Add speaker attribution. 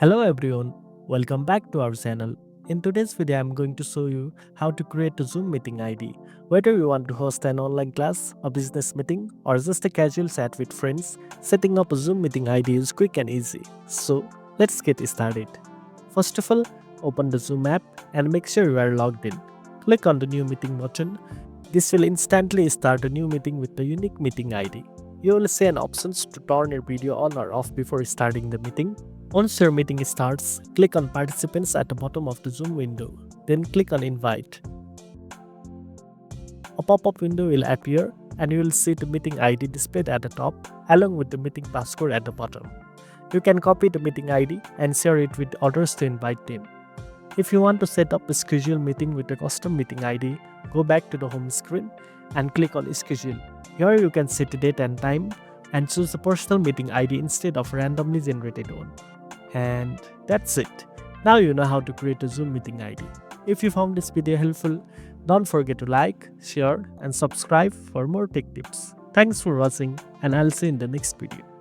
Speaker 1: Hello everyone, welcome back to our channel. In today's video, I'm going to show you how to create a Zoom meeting ID. Whether you want to host an online class, a business meeting, or just a casual chat with friends, setting up a Zoom meeting ID is quick and easy. So, let's get started. First of all, open the Zoom app and make sure you are logged in. Click on the new meeting button. This will instantly start a new meeting with the unique meeting ID. You will see an options to turn your video on or off before starting the meeting. Once your meeting starts, click on Participants at the bottom of the Zoom window. Then click on Invite. A pop-up window will appear and you will see the meeting ID displayed at the top along with the meeting passcode at the bottom. You can copy the meeting ID and share it with others to invite them. If you want to set up a schedule meeting with a custom meeting ID, go back to the home screen and click on Schedule. Here you can set the date and time and choose a personal meeting ID instead of randomly generated one. And that's it. Now you know how to create a Zoom meeting ID. If you found this video helpful, don't forget to like, share, and subscribe for more tech tips. Thanks for watching, and I'll see you in the next video.